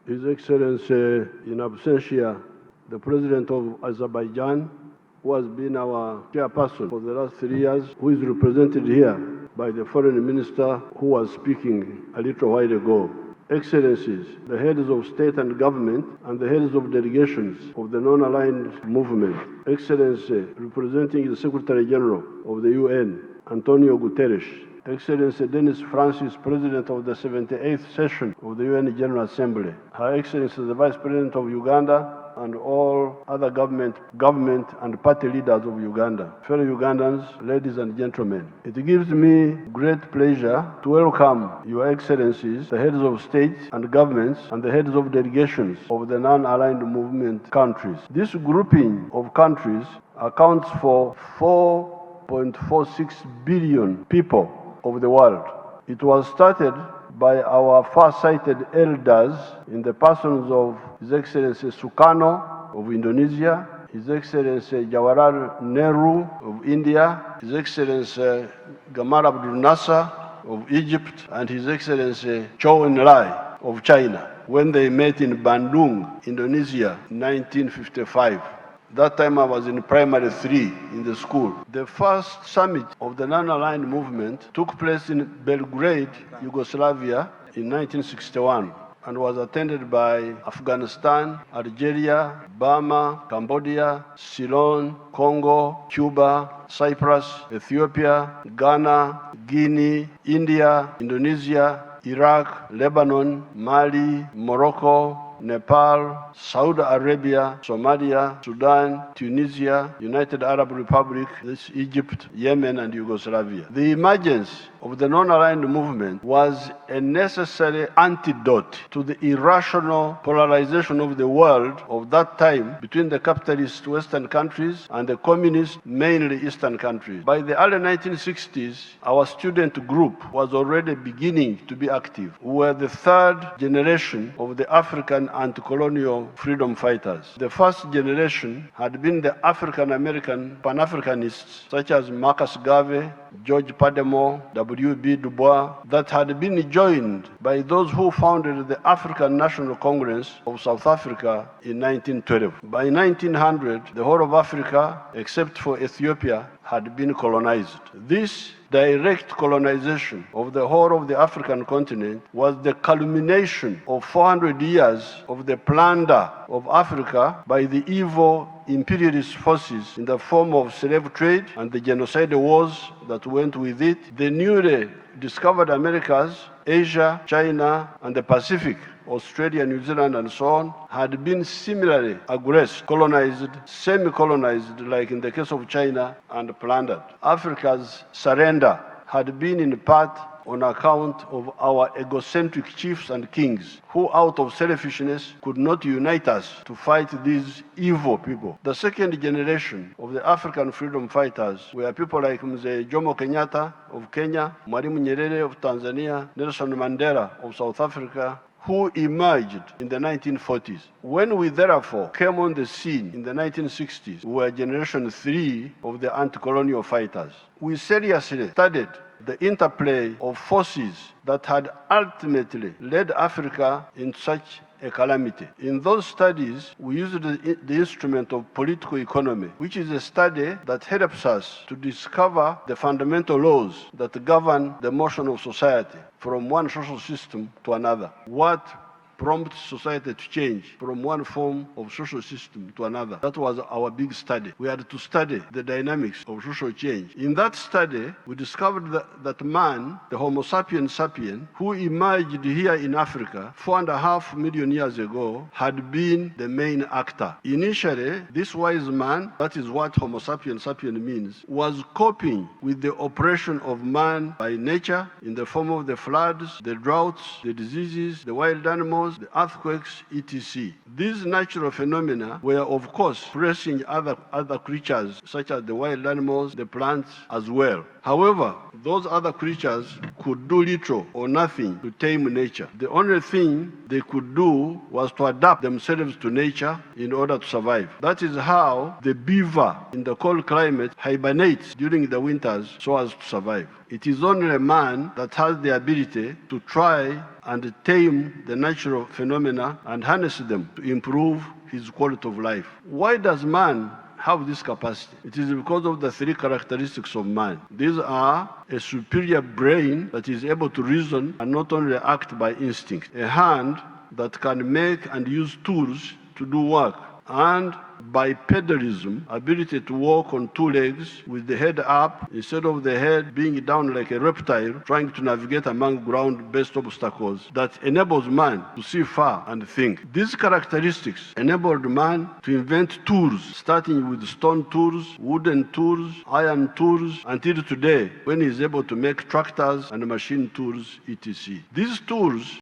His Excellency in absentia, the President of Azerbaijan, who has been our chairperson for the last 3 years, who is represented here by the Foreign Minister who was speaking a little while ago. Excellencies, the heads of state and government and the heads of delegations of the non-aligned movement. Excellency, representing the Secretary General of the UN, Antonio Guterres. Excellency Dennis Francis, President of the 78th session of the UN General Assembly. Her Excellency, the Vice President of Uganda, and all other government and party leaders of Uganda. Fellow Ugandans, ladies and gentlemen, it gives me great pleasure to welcome Your Excellencies, the heads of states and governments and the heads of delegations of the non-aligned movement countries. This grouping of countries accounts for 4.46 billion people of the world. It was started by our far-sighted elders in the persons of His Excellency Sukarno of Indonesia, His Excellency Jawaharlal Nehru of India, His Excellency Gamal Abdel Nasser of Egypt, and His Excellency Zhou Enlai of China, when they met in Bandung, Indonesia, in 1955. That time I was in primary 3 in the school. The first summit of the non-aligned movement took place in Belgrade, Yugoslavia in 1961 and was attended by Afghanistan, Algeria, Burma, Cambodia, Ceylon, Congo, Cuba, Cyprus, Ethiopia, Ghana, Guinea, India, Indonesia, Iraq, Lebanon, Mali, Morocco, Nepal, Saudi Arabia, Somalia, Sudan, Tunisia, United Arab Republic, Egypt, Yemen, and Yugoslavia. The emergence of the non-aligned movement was a necessary antidote to the irrational polarization of the world of that time between the capitalist Western countries and the communist, mainly Eastern countries. By the early 1960s, our student group was already beginning to be active. We were the third generation of the African anti-colonial freedom fighters. The first generation had been the African-American Pan-Africanists such as Marcus Garvey, George Padmore, W.B. Du Bois, that had been joined by those who founded the African National Congress of South Africa in 1912. By 1900, the whole of Africa, except for Ethiopia, had been colonized. This direct colonization of the whole of the African continent was the culmination of 400 years of the plunder of Africa by the evil imperialist forces in the form of slave trade and the genocide wars that went with it. The newly discovered Americas, Asia, China, and the Pacific, Australia, New Zealand, and so on, had been similarly aggressed, colonized, semi-colonized, like in the case of China, and plundered. Africa's surrender had been in part on account of our egocentric chiefs and kings, who out of selfishness could not unite us to fight these evil people. The second generation of the African freedom fighters were people like Mzee Jomo Kenyatta of Kenya, Mwalimu Nyerere of Tanzania, Nelson Mandela of South Africa, who emerged in the 1940s. When we therefore came on the scene in the 1960s, we were generation 3 of the anti-colonial fighters. We seriously studied the interplay of forces that had ultimately led Africa in such a calamity. In those studies, we used the instrument of political economy, which is a study that helps us to discover the fundamental laws that govern the motion of society from one social system to another. What prompts society to change from one form of social system to another. That was our big study. We had to study the dynamics of social change. In that study, we discovered that man, the Homo sapiens sapien, who emerged here in Africa 4.5 million years ago, had been the main actor. Initially, this wise man, that is what Homo sapiens sapien means, was coping with the oppression of man by nature in the form of the floods, the droughts, the diseases, the wild animals, the earthquakes, etc. These natural phenomena were, of course, pressing other creatures, such as the wild animals, the plants, as well. However, those other creatures could do little or nothing to tame nature. The only thing they could do was to adapt themselves to nature in order to survive. That is how the beaver in the cold climate hibernates during the winters so as to survive. It is only man that has the ability to try and tame the natural phenomena and harness them to improve his quality of life. Why does man have this capacity? It is because of the three characteristics of man. These are a superior brain that is able to reason and not only act by instinct, a hand that can make and use tools to do work, and bipedalism, ability to walk on two legs with the head up instead of the head being down like a reptile trying to navigate among ground-based obstacles, that enables man to see far and think. These characteristics enabled man to invent tools, starting with stone tools, wooden tools, iron tools, until today when he is able to make tractors and machine tools, etc. These tools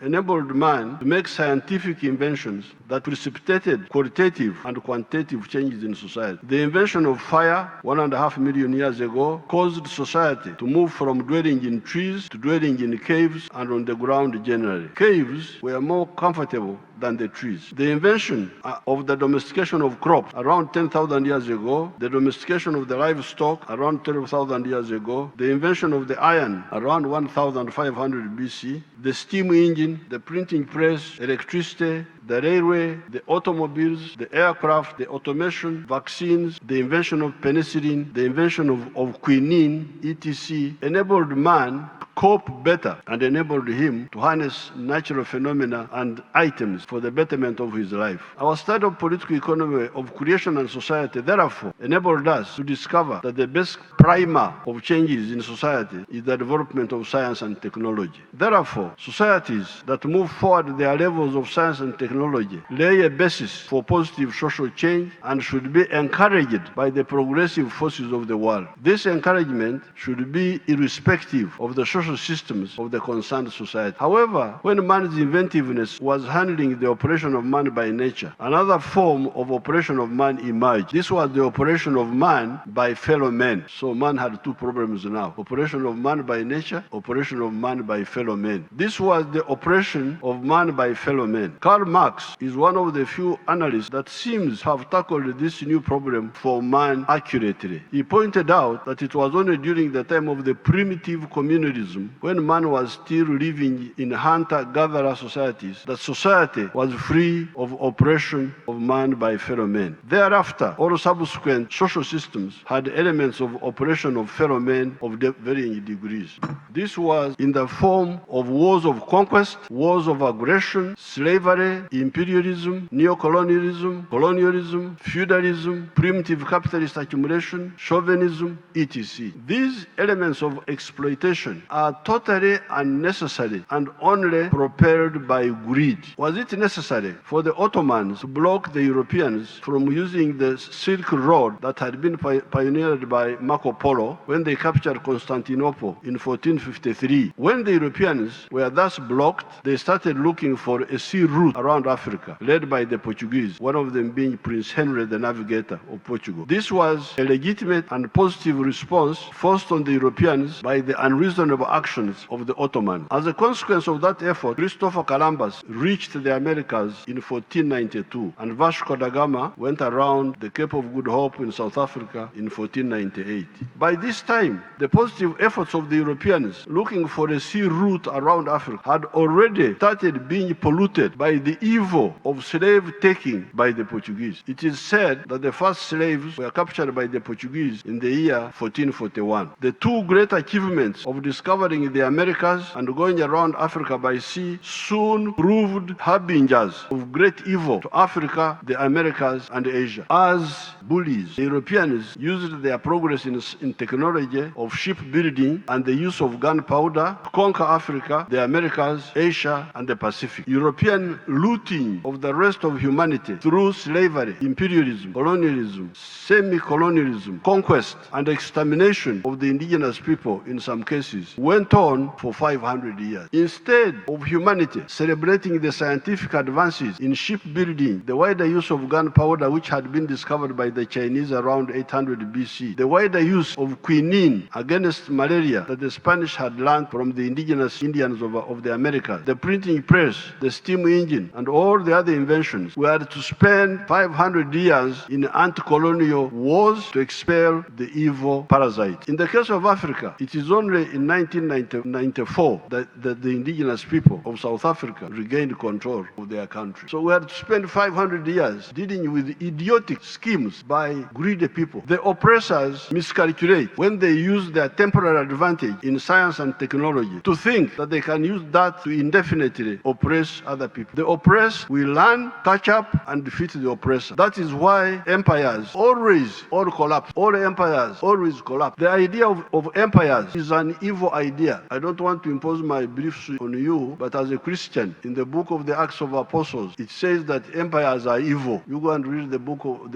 enabled man to make scientific inventions that precipitated qualitative and quantitative changes in society. The invention of fire 1.5 million years ago caused society to move from dwelling in trees to dwelling in caves and on the ground generally. Caves were more comfortable than the trees. The invention of the domestication of crops around 10,000 years ago, the domestication of the livestock around 12,000 years ago, the invention of the iron around 1,500 BC, the steam engine, the printing press, electricity, the railway, the automobiles, the aircraft, the automation, vaccines, the invention of penicillin, the invention of quinine, etc., enabled man to cope better and enabled him to harness natural phenomena and items for the betterment of his life. Our study of political economy of creation and society, therefore, enabled us to discover that the best primer of changes in society is the development of science and technology. Therefore, societies that move forward their levels of science and technology lay a basis for positive social change and should be encouraged by the progressive forces of the world. This encouragement should be irrespective of the social systems of the concerned society. However, when man's inventiveness was handling the operation of man by nature, another form of operation of man emerged. This was the operation of man by fellow men. So man had two problems now: operation of man by nature, operation of man by fellow men. This was the operation of man by fellow men. Karl Marx is one of the few analysts that seems to have tackled this new problem for man accurately. He pointed out that it was only during the time of the primitive communalism, when man was still living in hunter-gatherer societies, that society was free of oppression of man by fellow men. Thereafter, all subsequent social systems had elements of oppression of fellow men of varying degrees. This was in the form of wars of conquest, wars of aggression, slavery, imperialism, neocolonialism, colonialism, feudalism, primitive capitalist accumulation, chauvinism, etc. These elements of exploitation are totally unnecessary and only propelled by greed. Was it necessary for the Ottomans to block the Europeans from using the Silk Road that had been pioneered by Marco Polo when they captured Constantinople in 1453? When the Europeans were thus blocked, they started looking for a sea route around Africa, led by the Portuguese, one of them being Prince Henry the Navigator of Portugal. This was a legitimate and positive response forced on the Europeans by the unreasonable actions of the Ottomans. As a consequence of that effort, Christopher Columbus reached the Americas in 1492, and Vasco da Gama went around the Cape of Good Hope in South Africa in 1498. By this time, the positive efforts of the Europeans looking for a sea route around Africa had already started being polluted by the evil of slave taking by the Portuguese. It is said that the first slaves were captured by the Portuguese in the year 1441. The two great achievements of discovering the Americas and going around Africa by sea soon proved harbingers of great evil to Africa, the Americas, and Asia. As bullies, the Europeans used their progress in technology of shipbuilding and the use of gunpowder to conquer Africa, the Americas, Asia, and the Pacific. European loot looting of the rest of humanity through slavery, imperialism, colonialism, semi-colonialism, conquest, and extermination of the indigenous people in some cases went on for 500 years. Instead of humanity celebrating the scientific advances in shipbuilding, the wider use of gunpowder which had been discovered by the Chinese around 800 BC, the wider use of quinine against malaria that the Spanish had learned from the indigenous Indians of the Americas, the printing press, the steam engine, and all the other inventions, we had to spend 500 years in anti-colonial wars to expel the evil parasite. In the case of Africa, it is only in 1994 that the indigenous people of South Africa regained control of their country. So we had to spend 500 years dealing with idiotic schemes by greedy people. The oppressors miscalculate when they use their temporary advantage in science and technology to think that they can use that to indefinitely oppress other people. The oppressed will learn, catch up, and defeat the oppressor. That is why empires always collapse. All empires always collapse. The idea of empires is an evil idea. I don't want to impose my beliefs on you, but as a Christian, in the book of the Acts of Apostles, it says that empires are evil. You go and read the book of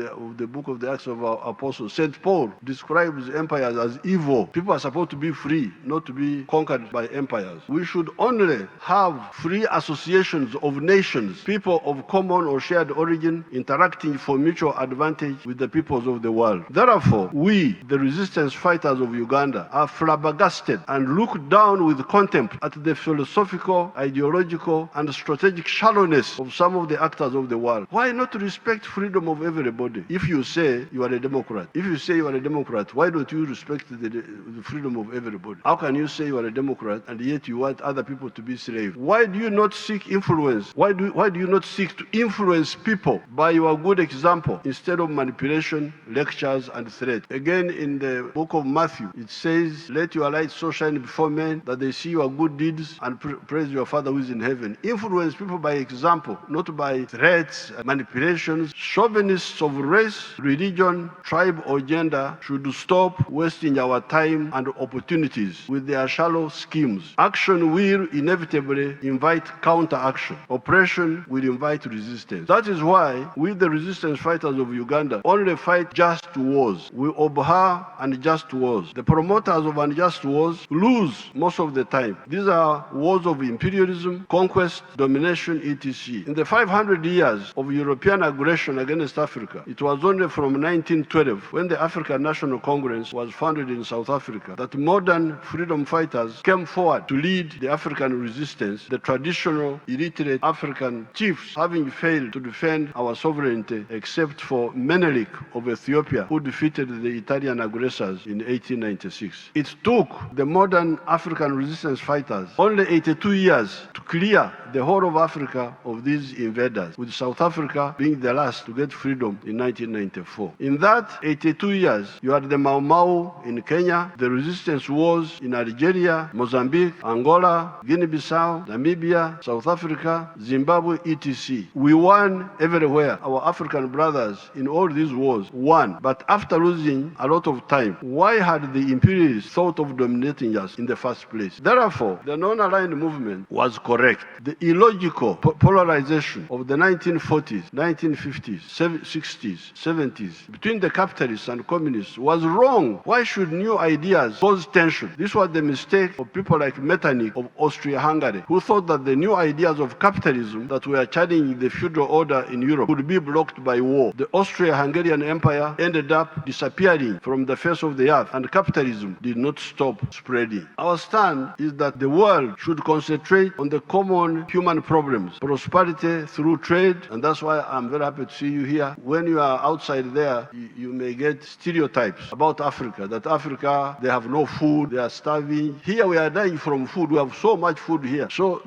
the Acts of Apostles. St. Paul describes empires as evil. People are supposed to be free, not to be conquered by empires. We should only have free associations of nations, people of common or shared origin, interacting for mutual advantage with the peoples of the world. Therefore, we, the resistance fighters of Uganda, are flabbergasted and look down with contempt at the philosophical, ideological, and strategic shallowness of some of the actors of the world. Why not respect freedom of everybody? If you say you are a Democrat, why don't you respect the freedom of everybody? How can you say you are a Democrat and yet you want other people to be slaves? Why do you not seek influence? Why do you not seek to influence people by your good example instead of manipulation, lectures, and threats? Again, in the book of Matthew, it says, "Let your light so shine before men that they see your good deeds and praise your Father who is in heaven." Influence people by example, not by threats, manipulations. Chauvinists of race, religion, tribe, or gender should stop wasting our time and opportunities with their shallow schemes. Action will inevitably invite counteraction. Oppression will invite resistance. That is why we, the resistance fighters of Uganda, only fight just wars. We abhor unjust wars. The promoters of unjust wars lose most of the time. These are wars of imperialism, conquest, domination, etc. In the 500 years of European aggression against Africa, it was only from 1912, when the African National Congress was founded in South Africa, that modern freedom fighters came forward to lead the African resistance, the traditional illiterate African chiefs having failed to defend our sovereignty except for Menelik of Ethiopia, who defeated the Italian aggressors in 1896. It took the modern African resistance fighters only 82 years to clear the whole of Africa of these invaders, with South Africa being the last to get freedom in 1994. In that 82 years, you had the Mau Mau in Kenya, the resistance wars in Algeria, Mozambique, Angola, Guinea-Bissau, Namibia, South Africa, Zimbabwe, etc. We won everywhere. Our African brothers in all these wars won. But after losing a lot of time, why had the imperialists thought of dominating us in the first place? Therefore, the non-aligned movement was correct. The illogical polarization of the 1940s, 1950s, 60s, 70s between the capitalists and communists was wrong. Why should new ideas cause tension? This was the mistake of people like Metternich of Austria-Hungary, who thought that the new ideas of capitalism that were challenging the feudal order in Europe would be blocked by war. The Austria-Hungarian Empire ended up disappearing from the face of the earth, and capitalism did not stop spreading. Our stand is that the world should concentrate on the common human problems, prosperity through trade, and that's why I'm very happy to see you here. When you are outside there, you may get stereotypes about Africa, that Africa, they have no food, they are starving. Here we are dying from food. We have so much food here. So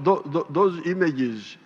those images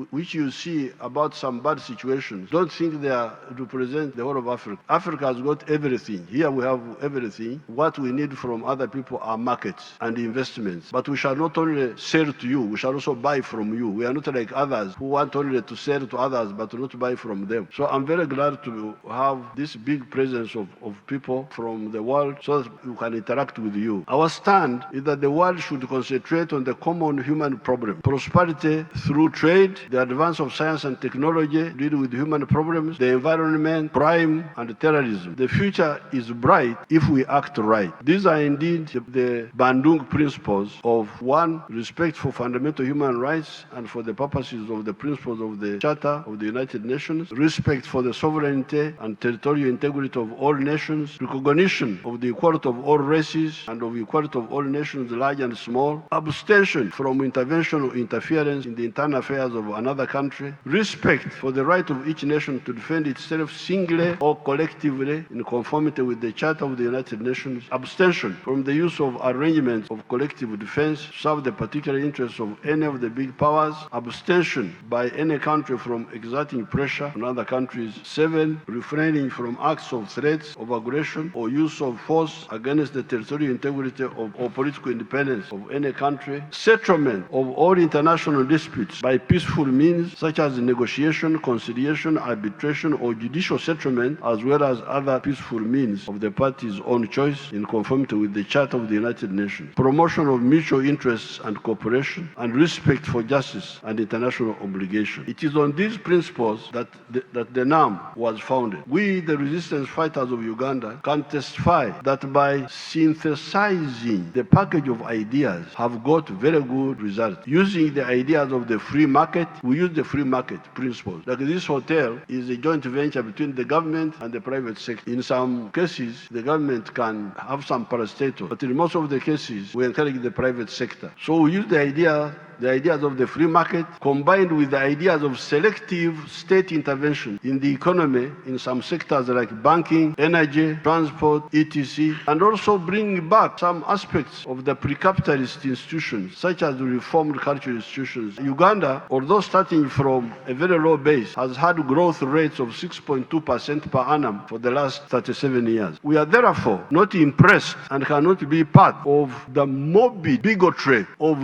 which you see about some bad situations, don't think they represent the whole of Africa. Africa has got everything. Here we have everything. What we need from other people are markets and investments. But we shall not only sell to you, we shall also buy from you. We are not like others who want only to sell to others but not buy from them. So I'm very glad to have this big presence of people from the world so that we can interact with you. Our stand is that the world should concentrate on the common human problem, prosperity through trade, the advance of science and technology, deal with human problems, the environment, crime, and terrorism. The future is bright if we act right. These are indeed the Bandung principles of one, respect for fundamental human rights and for the purposes of the principles of the Charter of the United Nations, respect for the sovereignty and territorial integrity of all nations, recognition of the equality of all races and of equality of all nations, large and small, abstention from intervention or interference in the internal affairs of another country, respect for the right of each nation to defend itself singly or collectively in conformity with the Charter of the United Nations, abstention from the use of arrangements of collective defense to serve the particular interests of any of the big powers, abstention by any country from exerting pressure on other countries. 7, refraining from acts of threats, of aggression, or use of force against the territorial integrity or political independence of any country. Settlement of all international disputes by peaceful means, such as negotiation, conciliation, arbitration, or judicial settlement, as well as other peaceful means of the parties' own choice in conformity with the Charter of the United Nations. Promotion of mutual interests and cooperation, and respect for justice and international obligation. It is on these principles that the NAM was founded. We, the resistance fighters of Uganda, can testify that by synthesizing the package of ideas have got very good results. Using the ideas of the free market, we use the free market principles. Like this hotel is a joint venture between the government and the private sector. In some cases, the government can have some parastatus, but in most of the cases, we encourage the private sector. So we use the ideas of the free market combined with the ideas of selective state intervention in the economy in some sectors like banking, energy, transport, etc. And also bring back some aspects of the pre-capitalist institutions such as the reformed cultural institutions. Uganda, although starting from a very low base, has had growth rates of 6.2% per annum for the last 37 years. We are therefore not impressed and cannot be part of the morbid bigotry of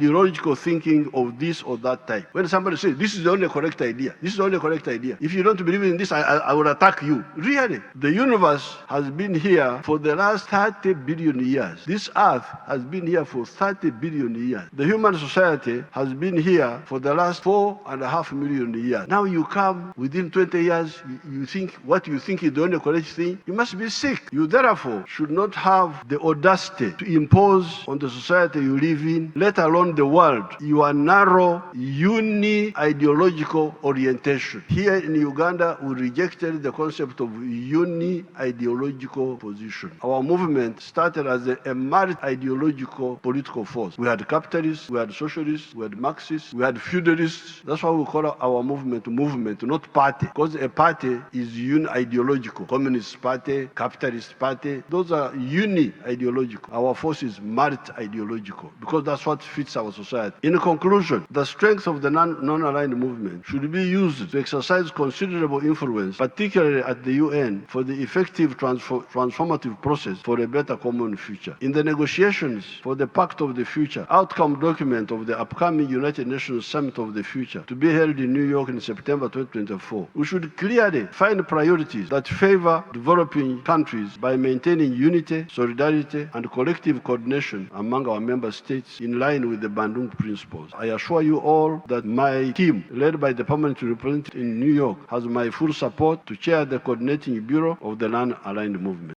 ideological thinking of this or that type. When somebody says, this is the only correct idea, this is the only correct idea. If you don't believe in this, I will attack you. Really? The universe has been here for the last 30 billion years. This earth has been here for 30 billion years. The human society has been here for the last 4.5 million years. Now you come within 20 years, you think what you think is the only correct thing. You must be sick. You therefore should not have the audacity to impose on the society you live in, let alone the world, your narrow, uni-ideological orientation. Here in Uganda, we rejected the concept of uni-ideological position. Our movement started as a multi-ideological political force. We had capitalists, we had socialists, we had Marxists, we had feudalists. That's why we call our movement, not party. Because a party is uni-ideological. Communist party, capitalist party, those are uni-ideological. Our force is multi-ideological because that's what fits our society. In conclusion, the strength of the non-aligned movement should be used to exercise considerable influence, particularly at the UN, for the effective transformative process for a better common future. In the negotiations for the Pact of the Future, outcome document of the upcoming United Nations Summit of the Future, to be held in New York in September 2024, we should clearly find priorities that favor developing countries by maintaining unity, solidarity, and collective coordination among our member states in line with the Bandung principles. I assure you all that my team, led by the permanent representative in New York, has my full support to chair the coordinating bureau of the non-aligned movement.